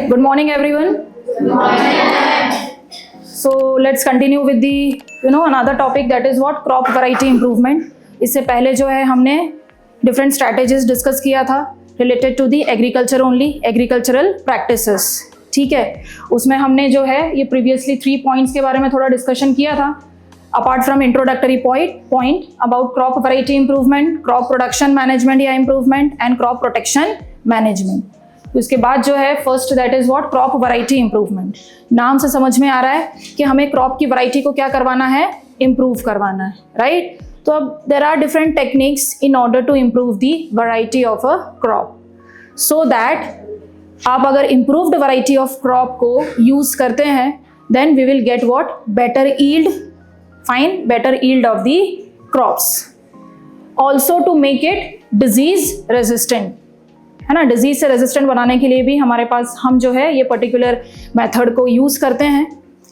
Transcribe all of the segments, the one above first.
good morning everyone. Good morning. So let's continue with the another topic, that is what crop variety improvement. इससे पहले जो है हमने different strategies discuss किया था related to the agriculture only, agricultural practices. ठीक है, उसमें हमने जो है ये previously 3 points के बारे में थोड़ा discussion किया था. Apart from introductory point about crop variety improvement, crop production management या improvement and crop protection management. तो इसके बाद जो है first that is what crop variety improvement. नाम से समझ में आ रहा है कि हमें क्रॉप की वैरायटी को क्या करवाना है, इम्प्रूव करवाना है, राइट. तो अब there are different techniques in order to improve the variety of a crop, so that आप अगर इम्प्रूव्ड वैरायटी ऑफ क्रॉप को यूज करते हैं then we will get what, better yield, fine better yield of the crops. Also to make it disease resistant, है ना. Disease से resistant बनाने के लिए भी हमारे पास हम जो है ये पर्टिकुलर मेथड को यूज करते हैं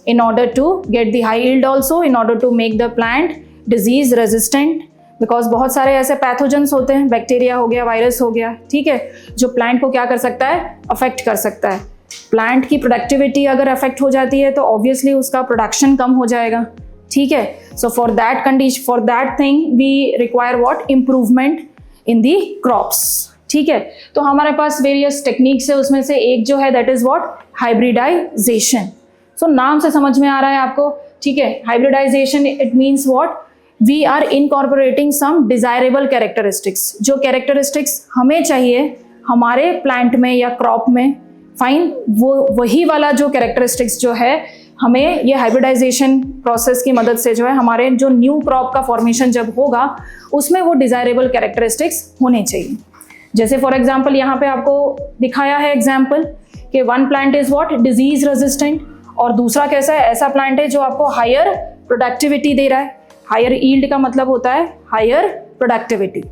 in order to get the high yield, also in order to make the plant disease resistant. Because बहुत सारे ऐसे पैथोजेंस होते हैं, बैक्टीरिया हो गया, वायरस हो गया, ठीक है, जो प्लांट को क्या कर सकता है, अफेक्ट कर सकता है. प्लांट की प्रोडक्टिविटी अगर अफेक्ट हो जाती है तो ऑब्वियसली उसका प्रोडक्शन कम हो जाएगा, ठीक है. So for that condition, for that thing we require what, improvement in the crops, ठीक है. तो हमारे पास वेरियस टेक्निक्स है, उसमें से एक जो है दैट इज व्हाट, हाइब्रिडाइजेशन. सो नाम से समझ में आ रहा है आपको, ठीक है. Hybridisation it means what, we are incorporating some desirable characteristics. जो कैरेक्टरिस्टिक्स हमें चाहिए हमारे प्लांट में या क्रॉप में, फाइन, वो वही वाला जो कैरेक्टरिस्टिक्स जो है हमें ये हाइब्रिडाइजेशन प्रोसेस की मदद से जो है हमारे जो न्यू क्रॉप का फॉर्मेशन जब होगा उसमें वो डिजायरेबल कैरेक्टरिस्टिक्स होने चाहिए. जैसे फॉर एग्जाम्पल यहाँ पे आपको दिखाया है एग्जाम्पल कि one plant is what, disease resistant, और दूसरा कैसा है, ऐसा प्लांट है जो आपको हायर प्रोडक्टिविटी दे रहा है. हायर ईल्ड का मतलब होता है हायर प्रोडक्टिविटी,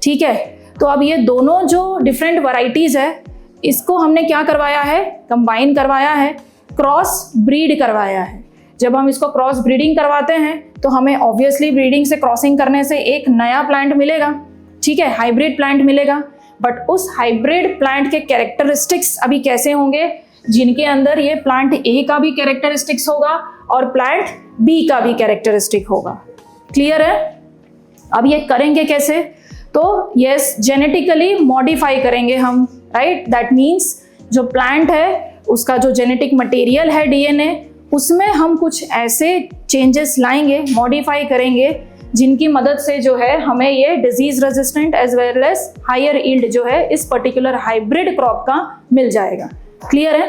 ठीक है. तो अब ये दोनों जो डिफरेंट वैरायटीज है इसको हमने क्या करवाया है, कंबाइन करवाया है, क्रॉस ब्रीड करवाया है. जब हम इसको क्रॉस ब्रीडिंग करवाते हैं तो हमें ऑब्वियसली ब्रीडिंग से, क्रॉसिंग करने से एक नया प्लांट मिलेगा, ठीक है, हाइब्रिड प्लांट मिलेगा. बट उस हाइब्रिड प्लांट के कैरेक्टरिस्टिक्स अभी कैसे होंगे, जिनके अंदर ये प्लांट ए का भी कैरेक्टरिस्टिक्स होगा और प्लांट बी का भी कैरेक्टरिस्टिक होगा. क्लियर है. अब ये करेंगे कैसे, तो यस, जेनेटिकली मॉडिफाई करेंगे हम, राइट. दैट मीन्स जो प्लांट है उसका जो जेनेटिक मटेरियल है, डीएनए, उसमें हम कुछ ऐसे चेंजेस लाएंगे, मॉडिफाई करेंगे जिनकी मदद से जो है हमें ये disease resistant as well as higher yield जो है इस पर्टिकुलर हाइब्रिड क्रॉप का मिल जाएगा. क्लियर है.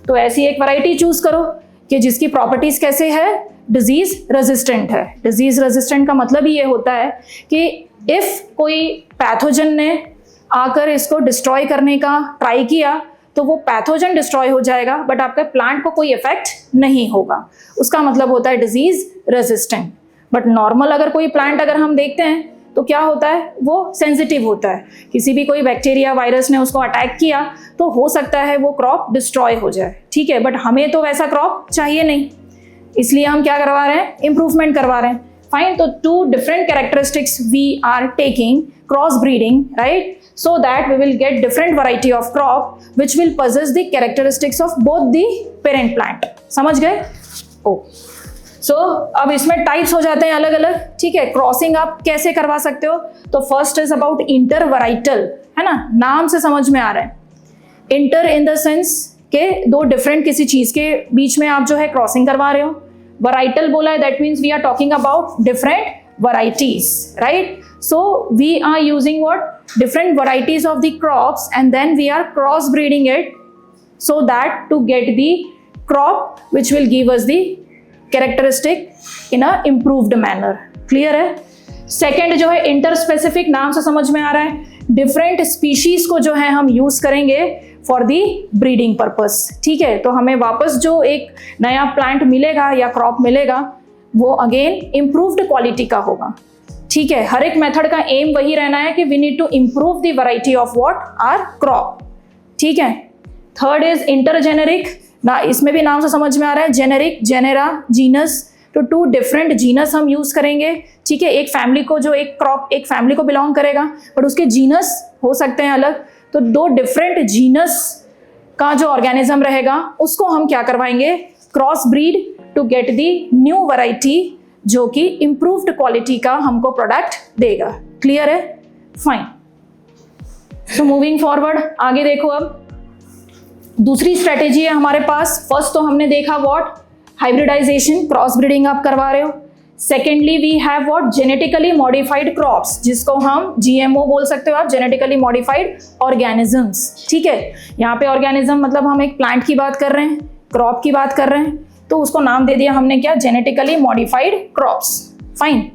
तो ऐसी एक वैरायटी चूज करो कि जिसकी प्रॉपर्टीज कैसे है, डिजीज रेजिस्टेंट है. डिजीज रेजिस्टेंट का मतलब ही ये होता है कि इफ कोई पैथोजन ने आकर इसको डिस्ट्रॉय करने का ट्राई किया तो वो पैथोजन डिस्ट्रॉय हो जाएगा बट आपके प्लांट को कोई इफेक्ट नहीं होगा, उसका मतलब होता है डिजीज रेजिस्टेंट. बट नॉर्मल अगर कोई प्लांट अगर हम देखते हैं तो क्या होता है, वो सेंसिटिव होता है. किसी भी कोई बैक्टीरिया, वायरस ने उसको अटैक किया तो हो सकता है वो क्रॉप डिस्ट्रॉय हो जाए, ठीक है. बट हमें तो वैसा क्रॉप चाहिए नहीं, इसलिए हम क्या करवा रहे हैं, इम्प्रूवमेंट करवा रहे हैं. फाइन. तो 2 different characteristics we are taking, cross breeding, right, so that we will get different variety of crop which will possess the characteristics of both the parent plant. समझ गए. ओ सो अब इसमें टाइप्स हो जाते हैं अलग अलग, ठीक है. क्रॉसिंग आप कैसे करवा सकते हो, तो फर्स्ट इज अबाउट इंटर वैराइटल, है ना. नाम से समझ में आ रहा है, इंटर इन द सेंस के 2 डिफरेंट किसी चीज के बीच में आप जो है क्रॉसिंग करवा रहे हो. वैराइटल बोला है that means we are talking about different varieties, right. So we are using what, different varieties of the crops and then we are cross breeding it so that to get the crop which will give us the characteristic in a improved manner. Clear है. Second जो है interspecific, नाम से समझ में आ रहा है, different species को जो है हम यूज करेंगे फॉर दी ब्रीडिंग पर्पस, ठीक है. तो हमें वापस जो एक नया प्लांट मिलेगा या क्रॉप मिलेगा वो अगेन इम्प्रूव्ड क्वालिटी का होगा, ठीक है. हर एक मेथड का एम वही रहना है कि we need to improve the variety of what, our crop, ठीक है. थर्ड इज इंटरजेनेरिक ना, इसमें भी नाम से समझ में आ रहा है, जेनेरिक, जेनेरा, जीनस. तो 2 डिफरेंट जीनस हम यूज करेंगे, ठीक है. एक फैमिली को, जो एक क्रॉप एक फैमिली को बिलोंग करेगा बट उसके जीनस हो सकते हैं अलग, तो 2 डिफरेंट जीनस का जो ऑर्गेनिज्म रहेगा उसको हम क्या करवाएंगे, cross breed to get the new variety जो कि इंप्रूव्ड क्वालिटी का हमको प्रोडक्ट देगा। क्लियर है? फाइन। सो मूविंग फॉरवर्ड, आगे देखो अब दूसरी स्ट्रेटेजी है हमारे पास। फर्स्ट तो हमने देखा व्हाट, हाइब्रिडाइजेशन, क्रॉस ब्रीडिंग आप करवा रहे हो। Secondly we have what, genetically modified crops, जिसको हम जीएमओ बोल सकते हो आप, जेनेटिकली मॉडिफाइड ऑर्गेनिजम्स। ठीक है, यहाँ पे ऑर्गेनिज्म मतलब हम एक प्लांट की बात कर रहे हैं, क्रॉप की बात कर रहे हैं, तो उसको नाम दे दिया हमने क्या, genetically modified crops. Fine.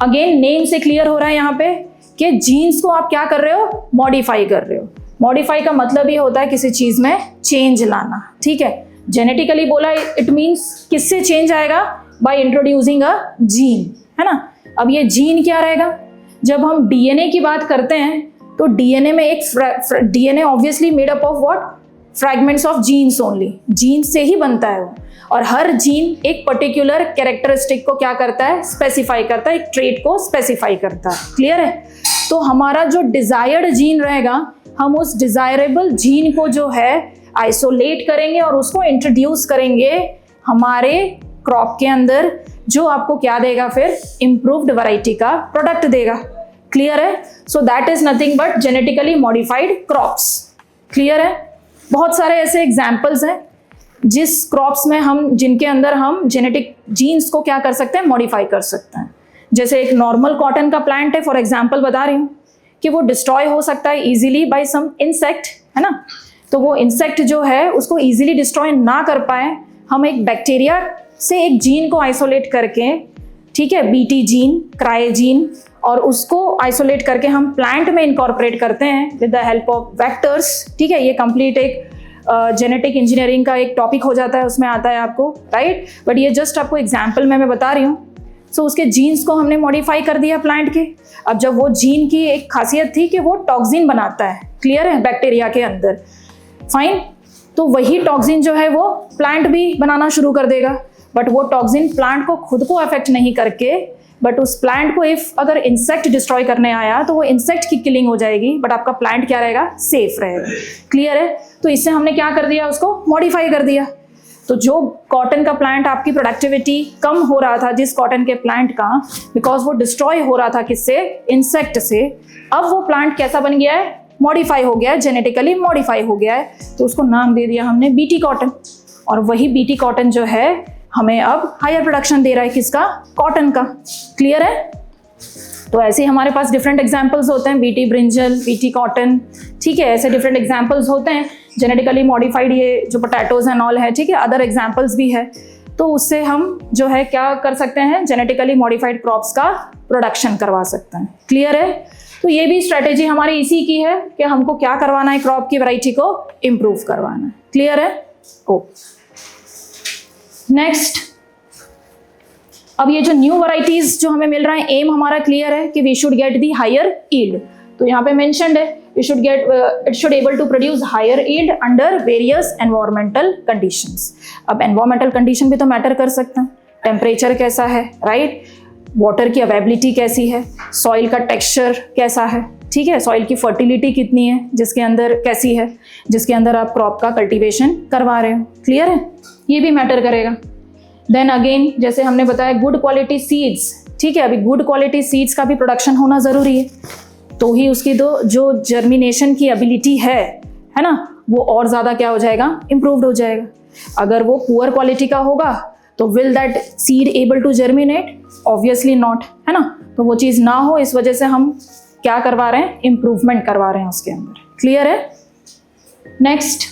Again name से क्लियर हो रहा है यहाँ पे कि जीन्स को आप क्या कर रहे हो, मॉडिफाई कर रहे हो। मॉडिफाई का मतलब ये होता है किसी चीज में चेंज लाना। ठीक है, जेनेटिकली बोला, इट मींस किससे चेंज आएगा, बाय इंट्रोड्यूसिंग अ जीन, है ना। अब ये जीन क्या रहेगा, जब हम डीएनए की बात करते हैं तो डीएनए में एक DNA obviously made up of what, fragments of genes only, gene से ही बनता है वो। और हर जीन एक पर्टिकुलर कैरेक्टरिस्टिक को क्या करता है, स्पेसिफाई करता है, एक ट्रेट को स्पेसिफाई करता है। क्लियर है? तो हमारा जो डिजायर्ड जीन रहेगा, हम उस डिजायरेबल जीन को जो है आइसोलेट करेंगे और उसको इंट्रोड्यूस करेंगे हमारे क्रॉप के अंदर, जो आपको क्या देगा, फिर इंप्रूव्ड वैरायटी का प्रोडक्ट देगा। क्लियर है? So that is nothing but genetically modified crops. Clear है? बहुत सारे ऐसे एग्जाम्पल्स हैं जिस क्रॉप्स में हम, जिनके अंदर हम जेनेटिक जीन्स को क्या कर सकते हैं, मॉडिफाई कर सकते हैं। जैसे एक नॉर्मल कॉटन का प्लांट है, फॉर एग्जाम्पल बता रही हूँ, कि वो डिस्ट्रॉय हो सकता है इजीली बाय सम इंसेक्ट, है ना। तो वो इंसेक्ट जो है उसको इजीली डिस्ट्रॉय ना कर पाए, हम एक बैक्टीरिया से एक जीन को आइसोलेट करके, ठीक है, बीटी जीन, क्राई जीन, और उसको आइसोलेट करके हम प्लांट में इनकॉर्पोरेट करते हैं with the help of vectors. ठीक है, ये कंप्लीट एक जेनेटिक इंजीनियरिंग का एक टॉपिक हो जाता है, उसमें आता है आपको, राइट। बट ये जस्ट आपको एग्जाम्पल में मैं बता रही हूँ। सो उसके जीन्स को हमने मॉडिफाई कर दिया प्लांट के। अब जब वो जीन की एक खासियत थी कि वो टॉक्सिन बनाता है, क्लियर है, बैक्टीरिया के अंदर। फाइन। तो वही टॉक्सिन जो है वो प्लांट भी बनाना शुरू कर देगा, बट वो टॉक्सिन प्लांट को खुद को अफेक्ट नहीं करके, बट उस प्लांट को इफ अगर इंसेक्ट डिस्ट्रॉय करने आया तो वो इंसेक्ट की किलिंग हो जाएगी, बट आपका प्लांट क्या रहेगा, सेफ रहेगा। क्लियर है? तो इससे हमने क्या कर दिया, उसको मॉडिफाई कर दिया। तो जो कॉटन का प्लांट आपकी प्रोडक्टिविटी कम हो रहा था, जिस कॉटन के प्लांट का, बिकॉज वो डिस्ट्रॉय हो रहा था किससे, इंसेक्ट से, अब वो प्लांट कैसा बन गया है, मॉडिफाई हो गया है, जेनेटिकली मॉडिफाई हो गया है। तो उसको नाम दे दिया हमने बीटी कॉटन। और वही बीटी कॉटन जो है हमें अब हायर प्रोडक्शन दे रहा है, किसका, कॉटन का। क्लियर है? तो ऐसे हमारे पास डिफरेंट एग्जाम्पल्स होते हैं, बीटी ब्रिंजल, बीटी कॉटन, ठीक है, ऐसे डिफरेंट एग्जाम्पल्स होते हैं। जेनेटिकली मॉडिफाइड ये जो पोटैटोज एंड ऑल है, ठीक है, अदर एग्जाम्पल्स भी है। तो उससे हम जो है क्या कर सकते हैं, जेनेटिकली मॉडिफाइड क्रॉप्स का प्रोडक्शन करवा सकते हैं। क्लियर है? तो ये भी स्ट्रेटेजी हमारी इसी की है कि हमको क्या करवाना है, क्रॉप की वैरायटी को इम्प्रूव करवाना है। क्लियर है? ओ नेक्स्ट, अब ये जो न्यू वैरायटीज जो हमें मिल रहा है, एम हमारा क्लियर है कि we should get the higher yield. तो यहाँ पे मेंशन्ड है, we should get, it should able to produce higher yield under various environmental conditions. अब एनवायरमेंटल कंडीशन भी तो मैटर कर सकते हैं, टेम्परेचर कैसा है, राइट, वाटर की अवेबिलिटी कैसी है, सॉइल का टेक्सचर कैसा है, ठीक है, सॉइल की फर्टिलिटी कितनी है, जिसके अंदर कैसी है, जिसके अंदर आप क्रॉप का कल्टीवेशन करवा रहे हो। क्लियर है? ये भी मैटर करेगा। देन अगेन जैसे हमने बताया, गुड क्वालिटी सीड्स, ठीक है, अभी गुड क्वालिटी सीड्स का भी प्रोडक्शन होना ज़रूरी है, तो ही उसकी जो जर्मिनेशन की एबिलिटी है ना, वो और ज़्यादा क्या हो जाएगा, इम्प्रूव्ड हो जाएगा। अगर वो पुअर क्वालिटी का होगा तो will that seed able to germinate, obviously not, है ना। तो वो चीज़ ना हो, इस वजह से हम क्या करवा रहे हैं, इम्प्रूवमेंट करवा रहे हैं उसके अंदर। क्लियर है? नेक्स्ट,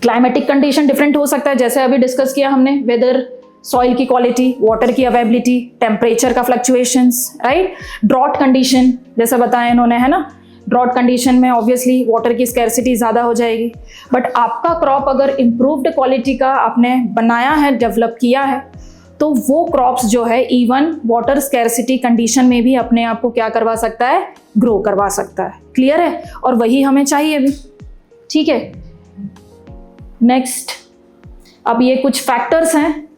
क्लाइमेटिक कंडीशन डिफरेंट हो सकता है, जैसे अभी डिस्कस किया हमने, वेदर, सॉइल की क्वालिटी, वाटर की अवेबिलिटी, टेम्परेचर का फ्लक्चुएशंस, राइट, ड्रॉट कंडीशन जैसा बताया इन्होंने, है ना। ड्रॉट कंडीशन में ऑब्वियसली वाटर की स्कैरसिटी ज़्यादा हो जाएगी। बट आपका क्रॉप अगर इम्प्रूव्ड क्वालिटी का आपने बनाया है, डेवलप किया है, तो वो क्रॉप्स जो है इवन वाटर स्कैरसिटी कंडीशन में भी अपने आप को क्या करवा सकता है, ग्रो करवा सकता है। क्लियर है? और वही हमें चाहिए भी। ठीक है, नेक्स्ट, अब ये कुछ फैक्टर्स हैं,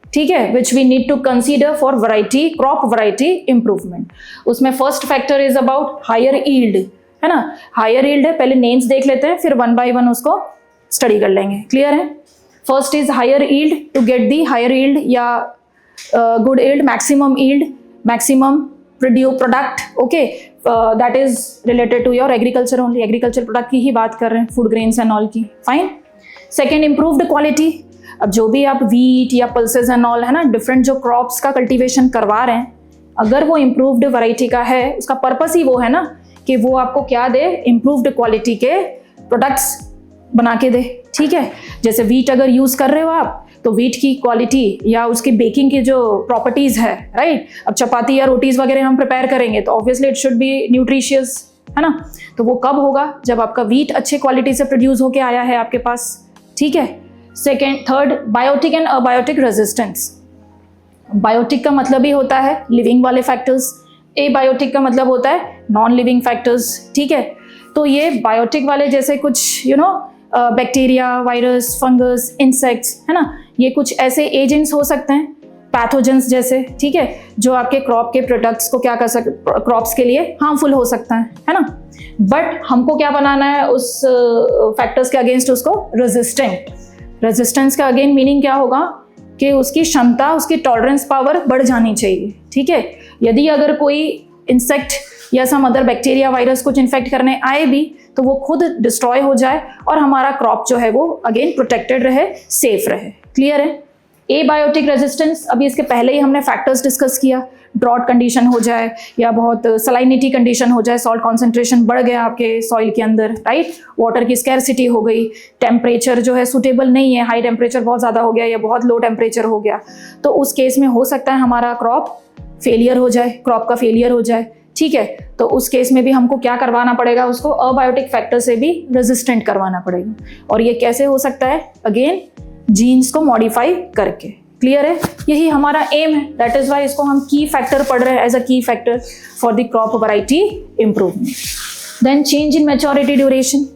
ठीक है, which we need to consider for variety, crop variety improvement. उसमें first factor is about higher yield, है ना। हायर यील्ड है, पहले नेम्स देख लेते हैं, फिर वन बाय वन उसको स्टडी कर लेंगे। क्लियर है? First is higher yield, to get the higher yield या good yield, maximum yield, maximum product, okay, that is related to your agriculture only, agriculture product की ही बात कर रहे हैं, फूड ग्रेन्स एंड ऑल की। फाइन। Second, improved quality. अब जो भी आप वीट या पल्सेस एंड ऑल है ना, डिफरेंट जो क्रॉप्स का कल्टीवेशन करवा रहे हैं, अगर वो इम्प्रूव्ड वैरायटी का है, उसका पर्पस ही वो है ना कि वो आपको क्या दे, इम्प्रूव्ड क्वालिटी के प्रोडक्ट्स बना के दे। ठीक है, जैसे वीट अगर यूज कर रहे हो आप, तो वीट की क्वालिटी या उसकी बेकिंग की जो प्रॉपर्टीज है, राइट, अब चपाती या रोटीज वगैरह हम प्रिपेयर करेंगे तो obviously it should be nutritious, है ना। तो वो कब होगा, जब आपका वीट अच्छे क्वालिटी से प्रोड्यूस होके आया है आपके पास। ठीक है। Second, third, biotic and abiotic resistance. Biotic का मतलब ही होता है लिविंग वाले फैक्टर्स, एबायोटिक का मतलब होता है नॉन लिविंग फैक्टर्स। ठीक है, तो ये बायोटिक वाले जैसे कुछ बैक्टीरिया, वायरस, फंगस, इंसेक्ट्स, है ना, ये कुछ ऐसे एजेंट्स हो सकते हैं, पैथोजेंस जैसे, ठीक है, जो आपके क्रॉप के प्रोडक्ट्स को क्या कर सकते, क्रॉप्स के लिए हार्मफुल हो सकता है ना। बट हमको क्या बनाना है उस फैक्टर्स के अगेंस्ट, उसको रेजिस्टेंट। रेजिस्टेंस का अगेन मीनिंग क्या होगा कि उसकी क्षमता, उसकी टॉलरेंस पावर बढ़ जानी चाहिए। ठीक है, यदि अगर कोई इंसेक्ट या सम अदर बैक्टीरिया, वायरस कुछ इन्फेक्ट करने आए भी, तो वो खुद डिस्ट्रॉय हो जाए और हमारा क्रॉप जो है वो अगेन प्रोटेक्टेड रहे, सेफ रहे। क्लियर है? एबायोटिक रेजिस्टेंस, अभी इसके पहले ही हमने फैक्टर्स डिस्कस किया, ड्रॉट कंडीशन हो जाए या बहुत सलाइनिटी कंडीशन हो जाए, सॉल्ट कॉन्सेंट्रेशन बढ़ गया आपके सॉइल के अंदर, राइट, वाटर की स्कैरसिटी हो गई, टेम्परेचर जो है सुटेबल नहीं है, हाई टेम्परेचर बहुत ज़्यादा हो गया या बहुत लो टेम्परेचर हो गया, तो उस केस में हो सकता है हमारा क्रॉप फेलियर हो जाए, क्रॉप का फेलियर हो जाए। ठीक है, तो उस केस में भी हमको क्या करवाना पड़ेगा, उसको अबायोटिक फैक्टर से भी रेजिस्टेंट करवाना पड़ेगा। और ये कैसे हो सकता है, अगेन जीन्स को मॉडिफाई करके। क्लियर है? यही हमारा एम है, दैट इज वाई इसको हम की फैक्टर पढ़ रहे हैं, as a key factor for the crop variety improvement. Then change in maturity duration.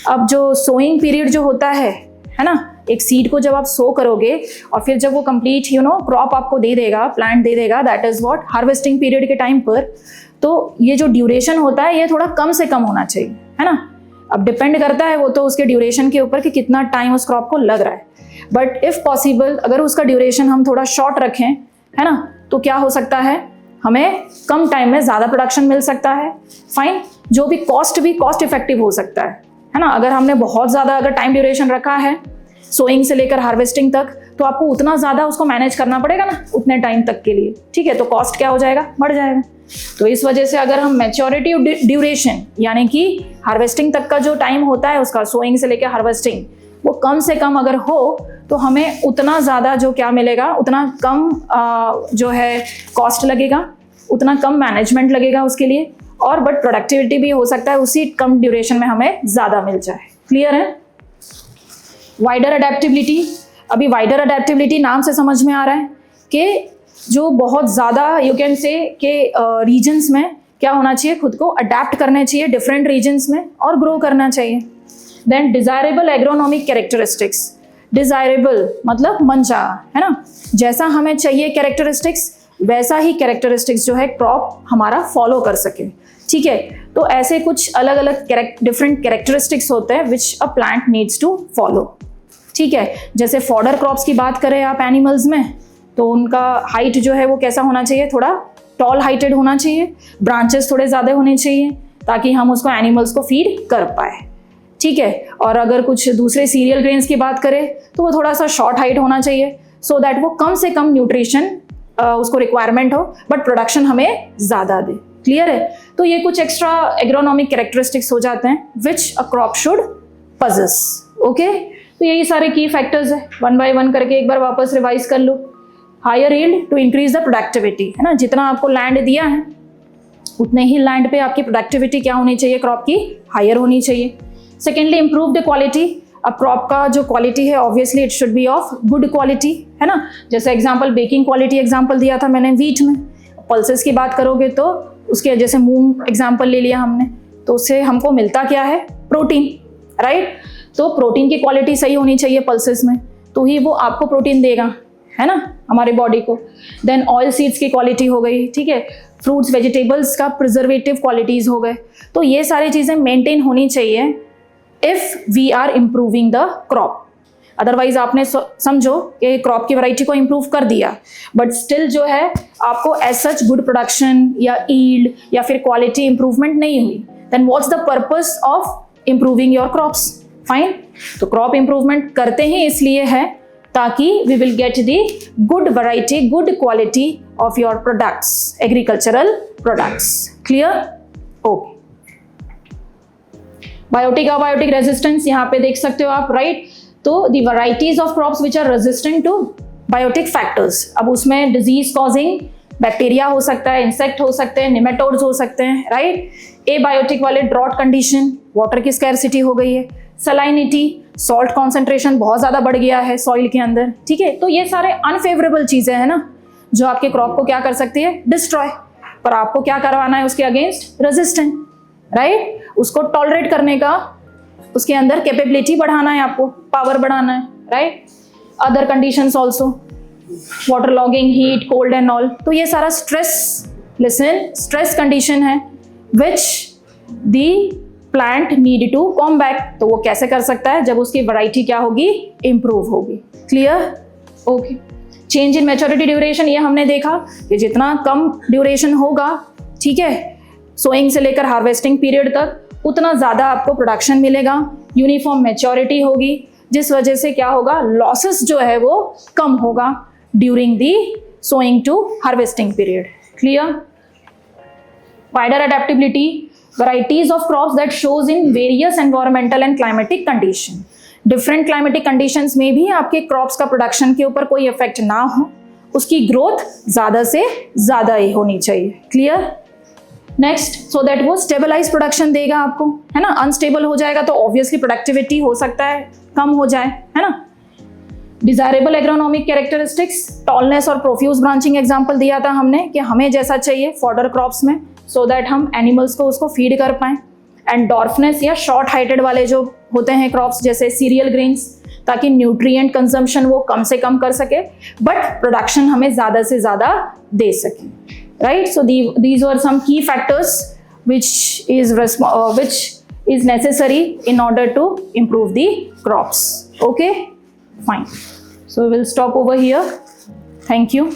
अब जो सोइंग पीरियड जो होता है ना, एक सीड को जब आप सो करोगे और फिर जब वो कंप्लीट क्रॉप आपको दे देगा, प्लांट दे देगा, that is what, harvesting period के टाइम पर, तो ये जो ड्यूरेशन होता है ये थोड़ा कम से कम होना चाहिए, है ना। अब डिपेंड करता है वो तो उसके ड्यूरेशन के ऊपर कि कितना टाइम उस क्रॉप को लग रहा है, बट इफ पॉसिबल अगर उसका ड्यूरेशन हम थोड़ा शॉर्ट रखें, है ना, तो क्या हो सकता है, हमें कम टाइम में ज़्यादा प्रोडक्शन मिल सकता है। फाइन। जो भी कॉस्ट इफेक्टिव हो सकता है ना। अगर हमने बहुत ज़्यादा अगर टाइम ड्यूरेशन रखा है सोइंग से लेकर हार्वेस्टिंग तक, तो आपको उतना ज़्यादा उसको मैनेज करना पड़ेगा ना उतने टाइम तक के लिए। ठीक है, तो कॉस्ट क्या हो जाएगा, बढ़ जाएगा। तो इस वजह से अगर हम मैच्योरिटी ड्यूरेशन यानी कि हार्वेस्टिंग तक का जो टाइम होता है उसका, सोइंग से लेकर हार्वेस्टिंग, वो कम से कम अगर हो तो हमें उतना ज़्यादा जो क्या मिलेगा, उतना कम जो है कॉस्ट लगेगा, उतना कम मैनेजमेंट लगेगा उसके लिए, और बट प्रोडक्टिविटी भी हो सकता है उसी कम ड्यूरेशन में हमें ज़्यादा मिल जाए। क्लियर है? Wider adaptability. अभी वाइडर अडेप्टिबिलिटी नाम से समझ में आ रहा है कि जो बहुत ज़्यादा यू कैन से के रीजन्स में क्या होना चाहिए, खुद को अडेप्ट करना चाहिए डिफरेंट रीजन्स में और ग्रो करना चाहिए। Then desirable agronomic characteristics. Desirable मतलब मनचाहा, है ना, जैसा हमें चाहिए कैरेक्टरिस्टिक्स वैसा ही कैरेक्टरिस्टिक्स जो है क्रॉप हमारा फॉलो कर सके। ठीक है, तो ऐसे कुछ अलग अलग डिफरेंट कैरेक्टरिस्टिक्स होते हैं which a plant needs to follow. ठीक है, जैसे फॉडर क्रॉप्स की बात करें आप एनिमल्स में, तो उनका हाइट जो है वो कैसा होना चाहिए, थोड़ा टॉल हाइटेड होना चाहिए, ब्रांचेस थोड़े ज़्यादा होने चाहिए ताकि हम उसको एनिमल्स को फीड कर पाए। ठीक है, और अगर कुछ दूसरे सीरियल ग्रेन्स की बात करें तो वो थोड़ा सा शॉर्ट हाइट होना चाहिए, सो दैट वो कम से कम न्यूट्रिशन उसको रिक्वायरमेंट हो बट प्रोडक्शन हमें ज़्यादा दे। क्लियर है? तो ये कुछ एक्स्ट्रा एग्रोनॉमिक कैरेक्टरिस्टिक्स हो जाते हैं which a crop should possess. Okay, तो यही सारे की फैक्टर्स है, वन बाय वन करके एक बार वापस रिवाइज कर लो। Higher yield to increase the productivity, है ना, जितना आपको लैंड दिया है उतने ही लैंड पे आपकी प्रोडक्टिविटी क्या होनी चाहिए, क्रॉप की हायर होनी चाहिए। Secondly improve the quality. अब क्रॉप का जो क्वालिटी है obviously it should be of good quality, है ना। जैसे एग्जांपल बेकिंग क्वालिटी एग्जांपल दिया था मैंने वीट में। पल्सेस की बात करोगे तो उसके जैसे मूंग एग्जांपल ले लिया हमने, तो उससे हमको मिलता क्या है, प्रोटीन, राइट। तो प्रोटीन की क्वालिटी सही होनी चाहिए पल्सेस में, तो ही वो आपको प्रोटीन देगा, है ना, हमारे बॉडी को। देन ऑयल सीड्स की क्वालिटी हो गई, ठीक है, फ्रूट्स वेजिटेबल्स का प्रिजर्वेटिव क्वालिटीज़ हो गए। तो ये सारी चीज़ें मेंटेन होनी चाहिए if we are improving the crop. Otherwise आपने समझो कि क्रॉप की वैरायटी को इम्प्रूव कर दिया, बट स्टिल जो है आपको एज सच गुड प्रोडक्शन या ईल्ड या फिर क्वालिटी इंप्रूवमेंट नहीं हुई, then what's the purpose of improving your crops? Fine. तो क्रॉप इंप्रूवमेंट करते ही इसलिए है ताकि we will get the good variety, good quality of your products, agricultural products. Clear? Okay. Biotic abiotic resistance यहाँ पे देख सकते हो आप, राइट? तो the varieties of crops which are resistant to biotic factors, अब उसमें डिजीज कॉजिंग बैक्टीरिया हो सकता है, इंसेक्ट हो सकते हैं, निमेटोड्स हो सकते हैं, राइट? ए बायोटिक वाले ड्रॉट कंडीशन, वाटर की स्कैरसिटी हो गई है, सलाइनिटी, सॉल्ट कॉन्सेंट्रेशन बहुत ज़्यादा बढ़ गया है सॉइल के अंदर, ठीक है? तो ये सारे अनफेवरेबल चीज़ें हैं ना जो आपके क्रॉप को क्या कर सकती है? डिस्ट्रॉय। पर आपको क्या करवाना है उसके अगेंस्ट? Resistant, right? उसको टॉलरेट करने का, उसके अंदर कैपेबिलिटी बढ़ाना है, आपको पावर बढ़ाना है, right? Other conditions also, water logging, heat, cold and all. तो ये सारा स्ट्रेस, लिसन, स्ट्रेस कंडीशन है which the plant need to combat. तो वो कैसे कर सकता है? जब उसकी वैरायटी क्या होगी? इंप्रूव होगी। Clear? Okay. Change in maturity duration, ये हमने देखा कि जितना कम ड्यूरेशन होगा, ठीक है, सोइंग से लेकर हार्वेस्टिंग पीरियड तक, उतना ज़्यादा आपको प्रोडक्शन मिलेगा, यूनिफॉर्म मैच्योरिटी होगी, जिस वजह से क्या होगा? लॉसेस जो है वो कम होगा during the sowing to harvesting period. Clear? Wider adaptability, varieties of crops that shows in various environmental and climatic condition. Different climatic conditions में भी आपके crops का production के ऊपर कोई effect ना हो, उसकी growth ज़्यादा से ज़्यादा ही होनी चाहिए। Clear? Next, so that वो stabilized production देगा आपको, है ना? Unstable हो जाएगा तो obviously productivity हो सकता है कम हो जाए, है ना? डिजायरेबल एग्रोनॉमिक कैरेक्टरिस्टिक्स, टॉलनेस और प्रोफ्यूज ब्रांचिंग एग्जाम्पल दिया था हमने कि हमें जैसा चाहिए फॉडर क्रॉप्स में, सो दैट हम एनिमल्स को उसको फीड कर पाएं। एंड डॉर्फनेस या शॉर्ट हाइटेड वाले जो होते हैं क्रॉप्स जैसे सीरियल ग्रेन्स, ताकि न्यूट्रिएंट कंजम्पशन वो कम से कम कर सके बट प्रोडक्शन हमें ज़्यादा से ज़्यादा दे सके, राइट? सो दीज वर सम की factors which is necessary in order to improve the crops. Okay, fine. So we will stop over here. Thank you.